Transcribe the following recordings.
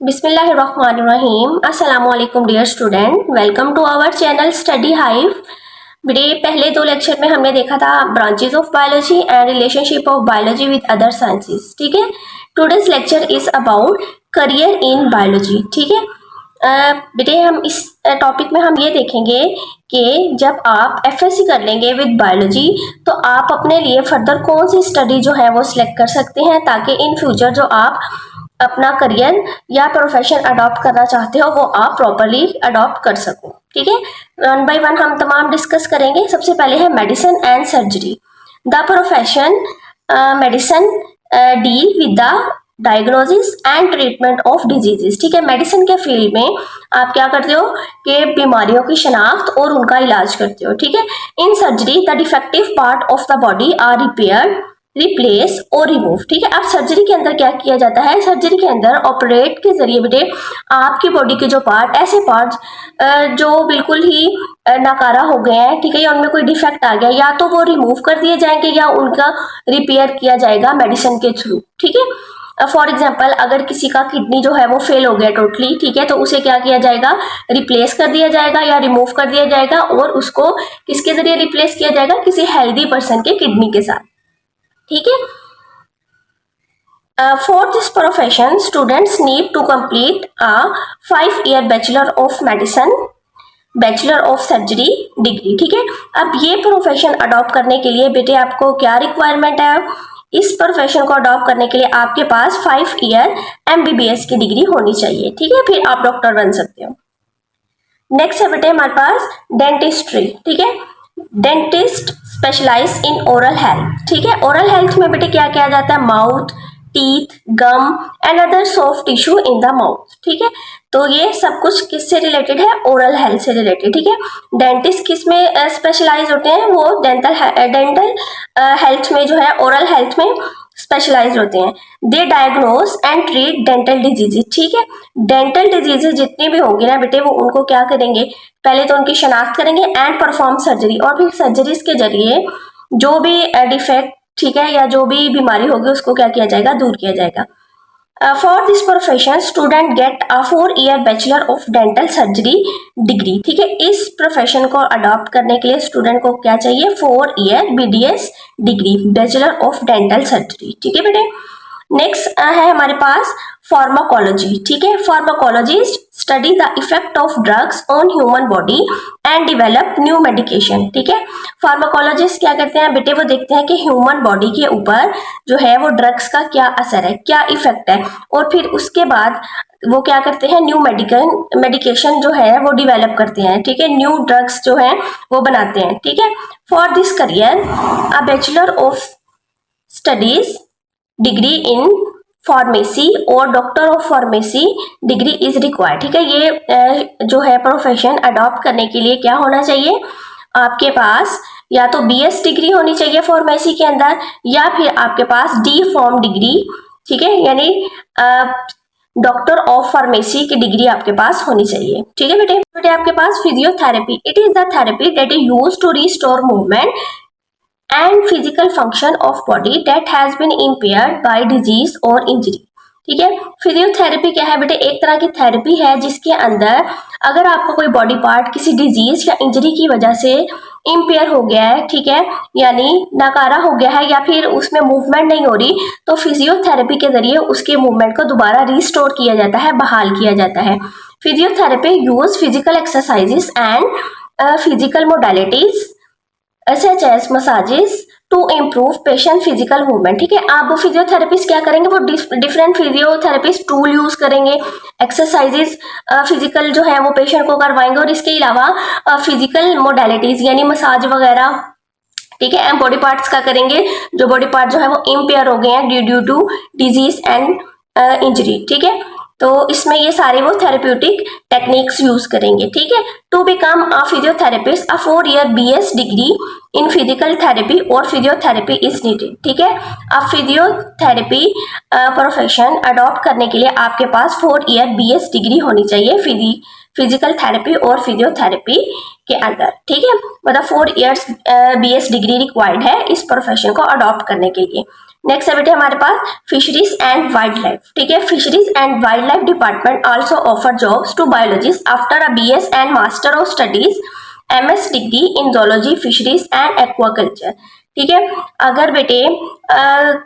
बिस्मिल्लाहिर्रहमानिर्रहीम। अस्सलामुअलैकुम dear student, welcome to our channel study hive. बेटे पहले दो लेक्चर में हमने देखा था branches of biology and relationship of biology with other sciences. ठीक है, today's lecture is about career in biology. ठीक है बेटे, हम इस टॉपिक में हम ये देखेंगे कि जब आप एफएससी कर लेंगे विद बायोलॉजी तो आप अपने लिए फर्दर कौन सी स्टडी जो है वो सिलेक्ट कर सकते हैं, ताकि इन फ्यूचर जो आप अपना करियर या प्रोफेशन अडॉप्ट करना चाहते हो वो आप प्रॉपरली अडॉप्ट कर सको। ठीक है, वन बाय वन हम तमाम डिस्कस करेंगे। सबसे पहले है medicine and surgery. The profession medicine deal with the diagnosis and treatment of diseases. ठीक है, मेडिसिन के फील्ड में आप क्या करते हो कि बीमारियों की शनाख्त और उनका इलाज करते हो। ठीक है, in surgery the defective part of the body are repaired, replace और रिमूव। ठीक है, अब सर्जरी के अंदर क्या किया जाता है, सर्जरी के अंदर ऑपरेट के जरिए बेटे आपकी बॉडी के जो पार्ट, ऐसे पार्ट जो बिल्कुल ही नाकारा हो गए हैं, ठीक है, या उनमें कोई डिफेक्ट आ गया, या तो वो रिमूव कर दिए जाएंगे या उनका रिपेयर किया जाएगा मेडिसिन के थ्रू। ठीक है, फॉर एग्जाम्पल अगर किसी का किडनी जो है वो फेल हो गया टोटली, ठीक है, तो उसे क्या किया जाएगा, रिप्लेस कर दिया जाएगा या रिमूव कर दिया जाएगा, और उसको किसके जरिए रिप्लेस किया जाएगा, किसी हेल्दी पर्सन के किडनी के साथ। ठीक है, for this profession students need to complete a 5-year bachelor of medicine, bachelor of surgery degree. ठीक है, अब ये प्रोफेशन अडॉप्ट करने के लिए बेटे आपको क्या रिक्वायरमेंट है, इस प्रोफेशन को अडॉप्ट करने के लिए आपके पास 5 ईयर MBBS की डिग्री होनी चाहिए। ठीक है, फिर आप डॉक्टर बन सकते हो। नेक्स्ट है बेटे हमारे पास डेंटिस्ट्री। ठीक है, dentist specialise in oral health. ठीक है, ओरल हेल्थ में बेटे क्या किया जाता है, mouth, teeth, gum and other soft tissue in the mouth. ठीक है, तो ये सब कुछ किससे रिलेटेड है, ओरल हेल्थ से रिलेटेड। ठीक है, डेंटिस्ट किस में स्पेशलाइज होते हैं, वो डेंटल हेल्थ में जो है, ओरल हेल्थ में स्पेशलाइज होते हैं। They diagnose and treat dental diseases. ठीक है, डेंटल डिजीजेज जितनी भी होंगी ना बेटे, वो उनको क्या करेंगे, पहले तो उनकी शनाख्त करेंगे एंड परफॉर्म सर्जरी, और फिर सर्जरीज के जरिए जो भी डिफेक्ट, ठीक है, या जो भी बीमारी होगी उसको क्या किया जाएगा, दूर किया जाएगा। For this profession student get a 4-year bachelor of dental surgery degree. ठीक है, इस प्रोफेशन को अडॉप्ट करने के लिए स्टूडेंट को क्या चाहिए, 4-year BDS degree, bachelor of dental surgery. ठीक है बेटे, नेक्स्ट है हमारे पास फार्माकोलॉजी। ठीक है, pharmacologist study the effect of drugs on human body and develop new medication. ठीक है, फार्माकोलॉजिस्ट क्या करते हैं बेटे, वो देखते हैं कि ह्यूमन बॉडी के ऊपर जो है वो ड्रग्स का क्या असर है, क्या इफेक्ट है, और फिर उसके बाद वो क्या करते हैं, न्यू मेडिकेशन जो है वो डिवेलप करते हैं। ठीक है, न्यू ड्रग्स जो है वो बनाते हैं। ठीक है, for this career a bachelor of studies degree in pharmacy और doctor of pharmacy degree is required. ठीक है, ये जो है प्रोफेशन अडॉप्ट करने के लिए क्या होना चाहिए, आपके पास या तो BS डिग्री होनी चाहिए फार्मेसी के अंदर, या फिर आपके पास D.Pharm डिग्री, ठीक है, यानी डॉक्टर ऑफ फार्मेसी की डिग्री आपके पास होनी चाहिए। ठीक है बेटे आपके पास physiotherapy, it is the therapy that is used to restore movement and physical function of body that has been impaired by disease or injury। ठीक है, फिजियोथेरेपी क्या है बेटे, एक तरह की थेरेपी है जिसके अंदर अगर आपका कोई बॉडी पार्ट किसी डिजीज या इंजरी की वजह से इम्पेयर हो गया है, ठीक है, यानी नाकारा हो गया है, या फिर उसमें मूवमेंट नहीं हो रही, तो फिजियोथेरेपी के जरिए उसके मूवमेंट को दोबारा रिस्टोर किया जाता है, बहाल किया जाता है। Physiotherapy use physical exercises and physical modalities such as massages to improve patient physical movement। ठीक है, आप वो फिजियोथेरेपिस्ट क्या करेंगे, वो डिफरेंट फिजियोथेरेपिस्ट टूल यूज करेंगे, एक्सरसाइजेस फिजिकल जो है वो पेशेंट को करवाएंगे, और इसके अलावा फिजिकल मोडालिटीज यानी मसाज वगैरह, ठीक है, बॉडी पार्ट्स का करेंगे जो बॉडी पार्ट जो है वो इम्पेयर हो गए हैं due to disease and injury. ठीक है, तो इसमें ये सारे वो थेरेप्यूटिक टेक्निक्स यूज करेंगे। ठीक है, to become a physiotherapist a 4-year BS degree in physical therapy और फिजियोथेरेपी इज नीडेड। ठीक है, अब फिजियोथेरेपी प्रोफेशन अडॉप्ट करने के लिए आपके पास 4-year BS डिग्री होनी चाहिए फिजिकल थेरेपी और फिजियोथेरेपी के अंदर। ठीक है, मतलब 4 years BS डिग्री रिक्वायर्ड है इस प्रोफेशन को अडॉप्ट करने के लिए। नेक्स्ट है बेटे हमारे पास फिशरीज एंड वाइल्ड लाइफ। ठीक है, fisheries and wildlife department also offer jobs to biologist after a BS and master of studies MS degree in zoology, fisheries and aquaculture. ठीक है, अगर बेटे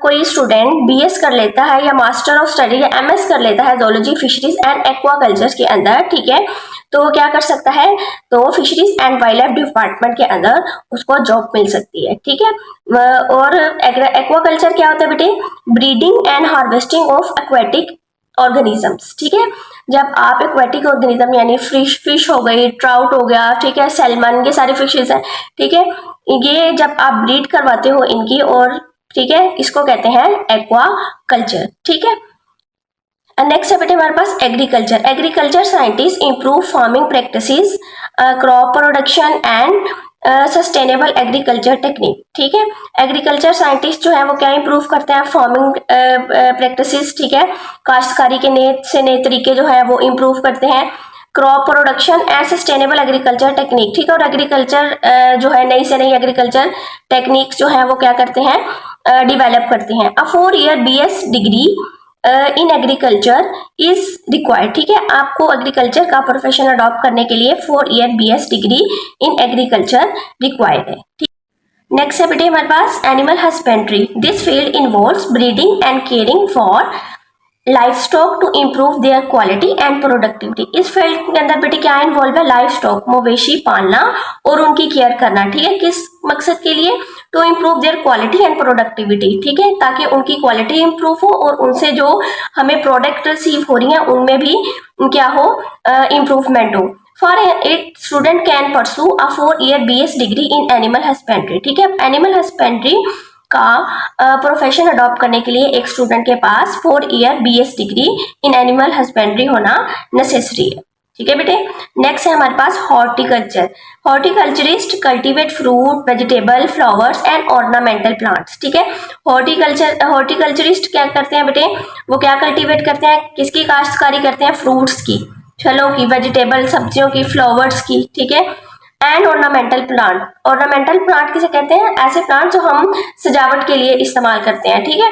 कोई स्टूडेंट बीएस कर लेता है या मास्टर ऑफ स्टडी या एमएस कर लेता है जोलॉजी, फिशरीज एंड एक्वाकल्चर के अंदर, ठीक है, तो क्या कर सकता है, तो fisheries and wildlife department के अंदर उसको जॉब मिल सकती है। ठीक है, और एक्वाकल्चर क्या होता है बेटे, breeding and harvesting of aquatic organisms. ठीक है, जब आप एक्वेटिक ऑर्गेनिज्म यानी फिश हो गई, ट्राउट हो गया, ठीक है, सैल्मन, ये सारी फिशेज हैं। ठीक है, ये जब आप ब्रीड करवाते हो इनकी, और ठीक है, इसको कहते हैं एक्वा कल्चर। ठीक है, नेक्स्ट है बेटे हमारे पास agriculture. Agriculture scientist improve farming practices, crop production and sustainable agriculture technique. ठीक है, एग्रीकल्चर साइंटिस्ट जो है वो क्या इंप्रूव करते हैं, फार्मिंग प्रैक्टिसेस, ठीक है, काश्तकारी के नए तरीके जो है वो इंप्रूव करते हैं, crop production and sustainable agriculture technique. ठीक है, और एग्रीकल्चर जो है नई से नई एग्रीकल्चर टेक्निक्स जो है वो क्या करते हैं, डिवेलप करते हैं। A 4 year BS degree in agriculture is required. ठीक है, आपको एग्रीकल्चर का प्रोफेशन अडॉप्ट करने के लिए 4 year BS degree in agriculture required है। ठीक, नेक्स्ट है बेटे हमारे पास animal husbandry. This field involves breeding and caring for livestock to improve their quality and productivity. इस फील्ड के अंदर बेटे क्या इन्वॉल्व है, लाइफ स्टॉक, मवेशी पालना और उनकी केयर करना। ठीक है, किस मकसद के लिए, to improve their quality and productivity. ठीक है, ताकि उनकी क्वालिटी इम्प्रूव हो और उनसे जो हमें प्रोडक्ट रिसीव हो रही है उनमें भी क्या हो, इम्प्रूवमेंट हो। For it student can pursue a 4 year BS degree in animal husbandry. ठीक है, एनिमल हस्बेंड्री का प्रोफेशन अडॉप्ट करने के लिए एक स्टूडेंट के पास 4 year BS degree in animal husbandry होना नेसेसरी है। ठीक है बेटे, नेक्स्ट है हमारे पास horticulture. Horticulturist cultivate fruit, vegetable, flowers and ornamental plants. ठीक है, हॉर्टिकल्चरिस्ट क्या करते हैं बेटे, वो क्या कल्टीवेट करते हैं, किसकी काश्तकारी करते हैं, फ्रूट्स की, फलों की, वेजिटेबल सब्जियों की, फ्लावर्स की। ठीक है, and ornamental plant. Ornamental plant किसे कहते हैं, ऐसे प्लांट जो हम सजावट के लिए इस्तेमाल करते हैं। ठीक है,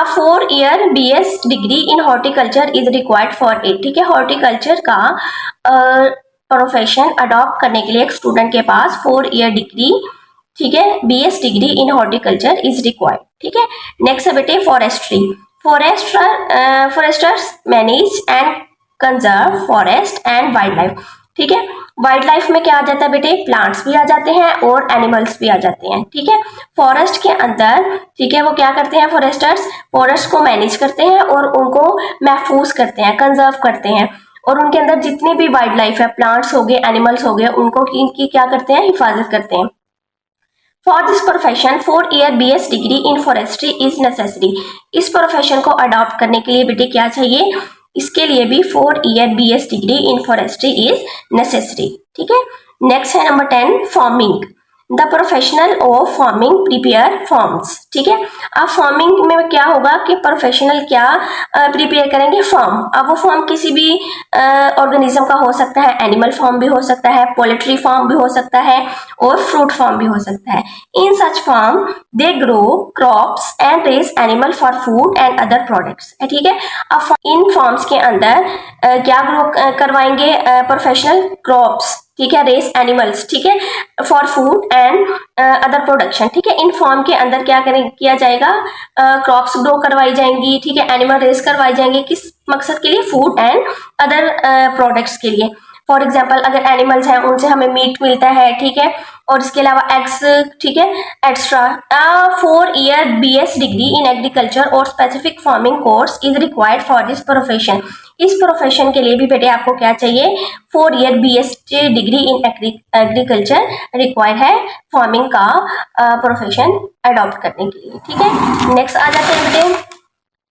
4 year BS degree in horticulture is required for it. ठीक है, हॉर्टिकल्चर का प्रोफेशन अडॉप्ट करने के लिए एक स्टूडेंट के पास 4 ईयर डिग्री, ठीक है, BS degree in horticulture is required. ठीक है, नेक्स्ट है बेटे forestry. Foresters manage and conserve forest and wildlife. ठीक है, वाइल्ड लाइफ में क्या आ जाता है बेटे, प्लांट्स भी आ जाते हैं और एनिमल्स भी आ जाते हैं। ठीक है, फॉरेस्ट के अंदर, ठीक है, वो क्या करते हैं, फॉरेस्टर्स फॉरेस्ट को मैनेज करते हैं और उनको महफूज करते हैं, कंजर्व करते हैं, और उनके अंदर जितनी भी वाइल्ड लाइफ है, प्लांट्स हो गए, एनिमल्स हो गए, उनको इनकी क्या करते हैं, हिफाजत करते हैं। For this profession 4 year BS degree in forestry is necessary. इस प्रोफेशन को अडॉप्ट करने के लिए बेटे क्या चाहिए, इसके लिए भी 4 year BS degree in forestry is necessary. ठीक है, नेक्स्ट है number 10 farming. The professional of farming prepare forms. ठीक है, अब फार्मिंग में क्या होगा कि प्रोफेशनल क्या प्रिपेयर करेंगे, फॉर्म। अब वो फॉर्म किसी भी ऑर्गेनिज्म का हो सकता है, एनिमल फॉर्म भी हो सकता है, पोल्ट्री फॉर्म भी हो सकता है और फ्रूट फॉर्म भी हो सकता है। In such farm they grow crops and raise animal for food and other products. ठीक है, अब इन फॉर्म्स के अंदर क्या ग्रो करवाएंगे प्रोफेशनल, क्रॉप्स, ठीक है, रेस एनिमल्स, ठीक है, for food and other production. ठीक है, इन फॉर्म के अंदर क्या किया जाएगा, क्रॉप्स ग्रो करवाई जाएंगी, ठीक है, एनिमल रेस करवाई जाएंगे, किस मकसद के लिए, फूड एंड अदर प्रोडक्ट्स के लिए। फॉर एग्जाम्पल अगर एनिमल्स हैं उनसे हमें मीट मिलता है, ठीक है, और इसके अलावा एग्स, ठीक है, extra. 4 year BS degree in agriculture और specific farming course is required for this profession. इस प्रोफेशन के लिए भी बेटे आपको क्या चाहिए, 4 year BS degree in agriculture required है फार्मिंग का प्रोफेशन अडॉप्ट करने के लिए। ठीक है, नेक्स्ट आ जाते हैं बेटे,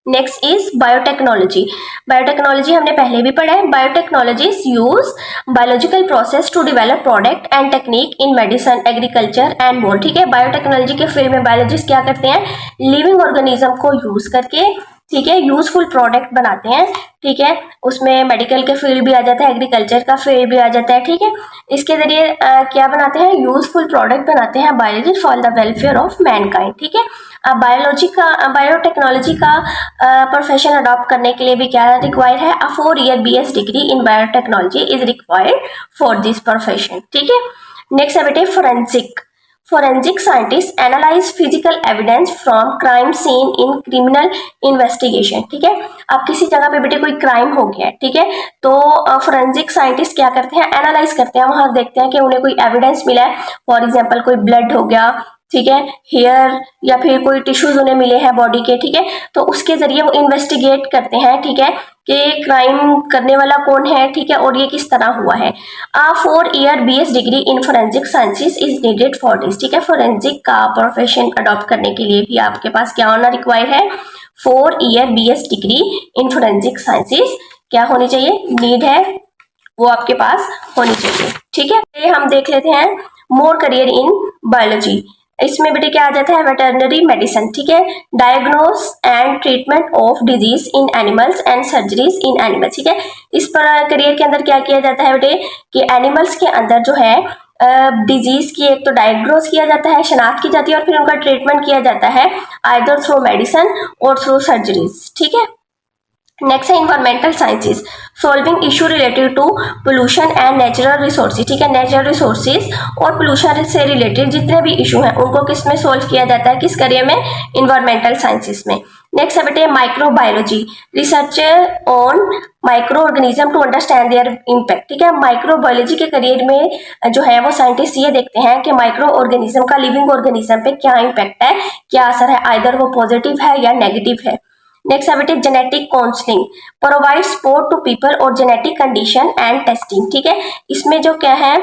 नेक्स्ट इज बायोटेक्नोलॉजी। बायोटेक्नोलॉजी हमने पहले भी पढ़ा है। Biotechnologies use biological process to develop product and technique in medicine, agriculture and more. ठीक है, बायोटेक्नोलॉजी के फील्ड में बायोलॉजिस्ट क्या करते हैं, लिविंग ऑर्गेनिज्म को यूज करके, ठीक है, यूजफुल प्रोडक्ट बनाते हैं, ठीक है, उसमें मेडिकल के फील्ड भी आ जाता है, एग्रीकल्चर का फील्ड भी आ जाता है, ठीक है। इसके जरिए क्या बनाते हैं, यूजफुल प्रोडक्ट बनाते हैं biology for the welfare of Mankind, ठीक है। अब बायोलॉजी का बायोटेक्नोलॉजी का प्रोफेशन अडॉप्ट करने के लिए भी क्या रिक्वायर्ड है, अ 4 year BS degree in biotechnology is required for this profession, ठीक है। नेक्स्ट है बेटे forensic. Forensic scientists analyze physical evidence from crime scene in criminal investigation, ठीक है। अब किसी जगह पे बेटे कोई क्राइम हो गया है, ठीक है, तो फोरेंसिक साइंटिस्ट क्या करते हैं, एनालाइज करते हैं, वहां देखते हैं कि उन्हें कोई एविडेंस मिला है, फॉर एग्जांपल कोई ब्लड हो गया, ठीक है, हेयर या फिर कोई टिश्यूज उन्हें मिले हैं बॉडी के, ठीक है, तो उसके जरिए वो इन्वेस्टिगेट करते हैं, ठीक है, कि क्राइम करने वाला कौन है, ठीक है, और ये किस तरह हुआ है। 4 year BS degree in forensic sciences is needed for this, ठीक है। फोरेंसिक का प्रोफेशन अडॉप्ट करने के लिए भी आपके पास क्या होना रिक्वायर्ड है, 4 ईयर BS डिग्री इन फोरेंसिक साइंसेस क्या होनी चाहिए, नीड है, वो आपके पास होनी चाहिए, ठीक है। हम देख लेते हैं मोर करियर इन बायोलॉजी। इसमें बेटे क्या आ जाता है, वेटरनरी मेडिसिन, ठीक है, diagnose and treatment of disease in animals and surgeries in animals, ठीक है। इस पर करियर के अंदर क्या किया जाता है बेटे, कि एनिमल्स के अंदर जो है डिजीज की एक तो डायग्नोस किया जाता है, शनाख्त की जाती है, और फिर उनका ट्रीटमेंट किया जाता है आइदर थ्रू मेडिसिन और थ्रू सर्जरीज, ठीक है। नेक्स्ट है environmental sciences, solving issue related to pollution and natural resources, ठीक है, नेचुरल रिसोर्सेज और पोल्यूशन से रिलेटेड जितने भी इशू हैं उनको किस में सोल्व किया जाता है, किस करियर में, इन्वायरमेंटल साइंसेज में। नेक्स्ट है बेटे microbiology, research on microorganism to understand their impact, ठीक है। माइक्रोबायोलॉजी के करियर में जो है वो साइंटिस्ट ये देखते हैं कि माइक्रो ऑर्गेनिज्म का लिविंग ऑर्गेनिज्म पे क्या इम्पैक्ट है, क्या असर है, आइदर वो पॉजिटिव है या नेगेटिव है। नेक्स्ट है बेटे genetic counselling, provide support to people और जेनेटिक कंडीशन एंड टेस्टिंग, ठीक है। इसमें जो क्या है,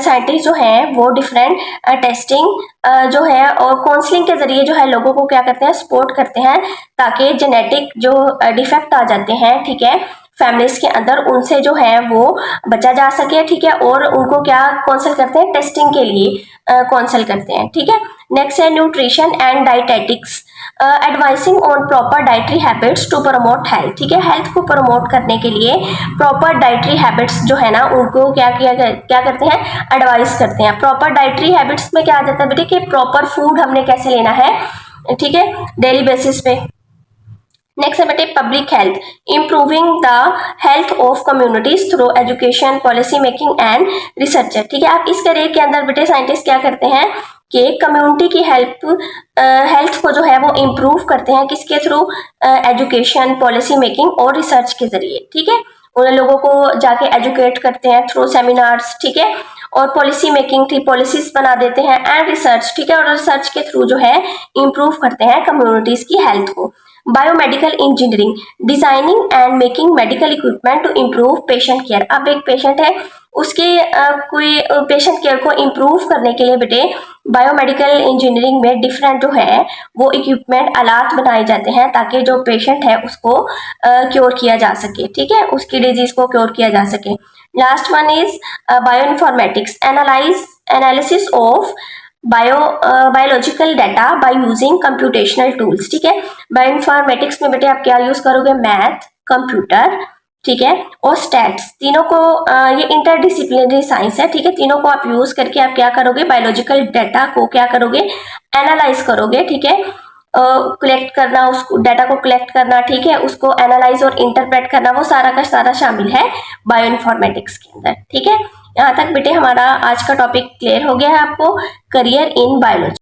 साइंटिस्ट जो है वो डिफरेंट टेस्टिंग जो है और काउंसलिंग के जरिए जो है लोगों को क्या करते हैं, सपोर्ट करते हैं, ताकि जेनेटिक जो डिफेक्ट आ जाते हैं, ठीक है, फैमिलीज के अंदर, उनसे जो है वो बचा जा सके, ठीक है, और उनको क्या काउंसल करते हैं, टेस्टिंग के लिए काउंसल करते हैं, ठीक है। नेक्स्ट है nutrition and dietetics, advising on proper dietary habits to promote health, ठीक है, हेल्थ को प्रमोट करने के लिए प्रॉपर डाइटरी हैबिट्स जो है ना उनको क्या करते हैं, एडवाइस करते हैं। प्रॉपर डाइटरी हैबिट्स में क्या आ जाता है बेटे, कि प्रॉपर फूड हमने कैसे लेना है, ठीक है, डेली बेसिस पे। नेक्स्ट है बेटे public health, improving the health of communities through education, policy making and research, ठीक है। आप इस करियर के अंदर बेटे साइंटिस्ट क्या करते हैं कि कम्युनिटी की हेल्थ को जो है वो इम्प्रूव करते हैं, किसके थ्रू, एजुकेशन, पॉलिसी मेकिंग और रिसर्च के जरिए, ठीक है। उन लोगों को जाके एजुकेट करते हैं थ्रू सेमिनार्स, ठीक है, और पॉलिसी मेकिंग थी, पॉलिसीज बना देते हैं, एंड रिसर्च, ठीक है, और रिसर्च के थ्रू जो है इम्प्रूव करते हैं कम्युनिटीज की हेल्थ को। Biomedical engineering, designing and making medical equipment to improve patient care. अब एक पेशेंट है, उसके कोई पेशेंट केयर को इम्प्रूव करने के लिए बेटे बायोमेडिकल इंजीनियरिंग में डिफरेंट जो है वो इक्विपमेंट, आलात बनाए जाते हैं, ताकि जो पेशेंट है उसको क्योर किया जा सके, ठीक है, उसकी डिजीज को क्योर किया जा सके। Last one is bio informatics, analysis of biological data by using computational tools, ठीक है। बायो इन्फॉर्मेटिक्स में बेटे आप क्या यूज करोगे, मैथ, कंप्यूटर, ठीक है, और स्टैट्स, तीनों को ये इंटरडिसिप्लिनरी साइंस है, ठीक है, तीनों को आप यूज करके आप क्या करोगे, बायोलॉजिकल डाटा को क्या करोगे, एनालाइज करोगे, ठीक है, कलेक्ट करना, उसको डाटा को कलेक्ट करना, ठीक है, उसको एनालाइज और इंटरप्रेट करना, वो सारा का सारा शामिल है बायो इन्फॉर्मेटिक्स के अंदर, ठीक है। यहाँ तक बेटे हमारा आज का टॉपिक क्लियर हो गया है आपको, करियर इन बायोलॉजी।